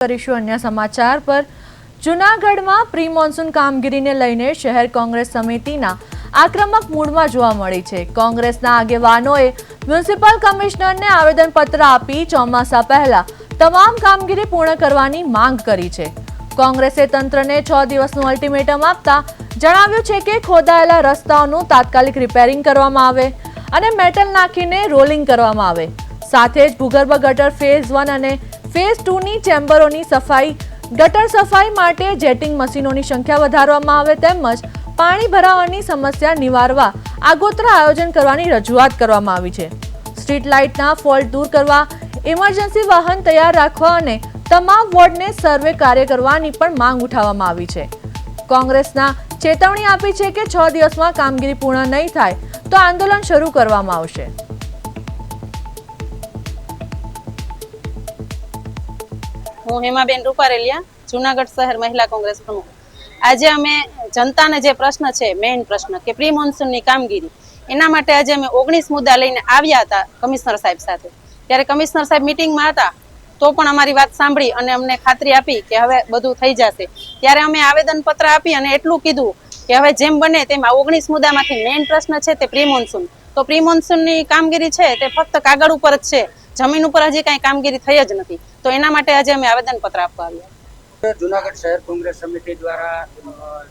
કરીશું અન્ય સમાચાર પર। જૂનાગઢમાં પ્રી મોન્સૂન કામગીરીને લઈને શહેર કોંગ્રેસ સમિતિના આક્રમક મૂડમાં જોવા મળી છે। કોંગ્રેસના આગેવાનોએ મ્યુનિસિપલ કમિશનરને આવેદનપત્ર આપી ચોમાસા પહેલા તમામ કામગીરી પૂર્ણ કરવાની માંગ કરી છે। કોંગ્રેસે તંત્રને 6 દિવસનું અલ્ટિમેટમ આપતા જણાવ્યું છે કે ખોદાયેલા રસ્તાઓનું તાત્કાલિક રિપેરિંગ કરવામાં આવે અને મેટલ નાખીને રોલિંગ કરવામાં આવે। સાથે જ ભૂગર્ભ ગટર ફેઝ 1 અને ફેઝ 2 ની ચેમ્બરોની સફાઈ, ગટર સફાઈ માટે જેટિંગ મશીનોની સંખ્યા વધારવામાં આવે તેમજ પાણી ભરાવાની સમસ્યા નિવારવા આગોતરા આયોજન કરવાની રજૂઆત કરવામાં આવી છે। સ્ટ્રીટ લાઇટના ફોલ્ટ દૂર કરવા, ઇમરજન્સી વાહન તૈયાર રાખવા અને તમામ વોર્ડને સર્વે કાર્ય કરવાની પણ માંગ ઉઠાવવામાં આવી છે। કોંગ્રેસના ચેતવણી આપી છે કે 6 દિવસમાં કામગીરી પૂર્ણ નહીં થાય તો આંદોલન શરૂ કરવામાં આવશે। હું હેમાબેન રૂપારેલિયા, જૂનાગઢ શહેર મહિલા કોંગ્રેસ પ્રમુખ। આજે અમે જનતાને જે પ્રશ્ન છે, મેઇન પ્રશ્ન કે પ્રી મોન્સૂનની કામગીરી, એના માટે આજે અમે 19 મુદ્દા લઈને આવ્યા હતા કમિશનર સાહેબ સાથે। ત્યારે કમિશનર સાહેબ મિટિંગમાં હતા તો પણ અમારી વાત સાંભળી અને અમને ખાતરી આપી કે હવે બધું થઈ જશે। ત્યારે અમે આવેદનપત્ર આપી અને એટલું કીધું કે હવે જેમ બને તેમાં 19 મુદ્દામાંથી મેઇન પ્રશ્ન છે તે પ્રી મોન્સૂન। તો પ્રી મોન્સૂનની કામગીરી છે તે ફક્ત કાગળ ઉપર જ છે, જમીન ઉપર હજી કાંઈ કામગીરી થઈ જ નથી। તો એના માટે આજે અમે આવેદનપત્ર આપવા આવ્યા। જૂનાગઢ શહેર કોંગ્રેસ સમિતિ દ્વારા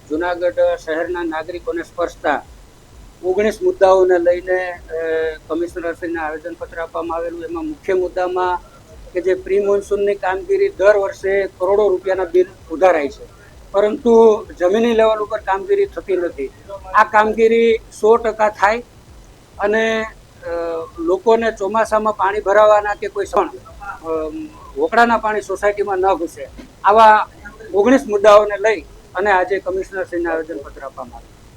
જૂનાગઢ શહેરના નાગરિકોને સ્પર્શતા 19 મુદ્દાઓને લઈને કમિશનરશ્રીને આવેદનપત્ર આપવામાં આવેલું। એમાં મુખ્ય મુદ્દામાં કે જે પ્રી મોન્સૂનની કામગીરી દર વર્ષે કરોડો રૂપિયાના બિલ ઉધારાય છે, પરંતુ જમીની લેવલ ઉપર કામગીરી થતી નથી। આ કામગીરી 100% થાય અને લોકોને ચોમાસામાં પાણી ભરાવાના કે કોઈ વોકડાના પાણી સોસાયટીમાં ન ઘૂસે, આવા 19 મુદ્દાઓને લઈ અને આજે કમિશનરશ્રીને આવેદનપત્ર આપવામાં આવ્યું।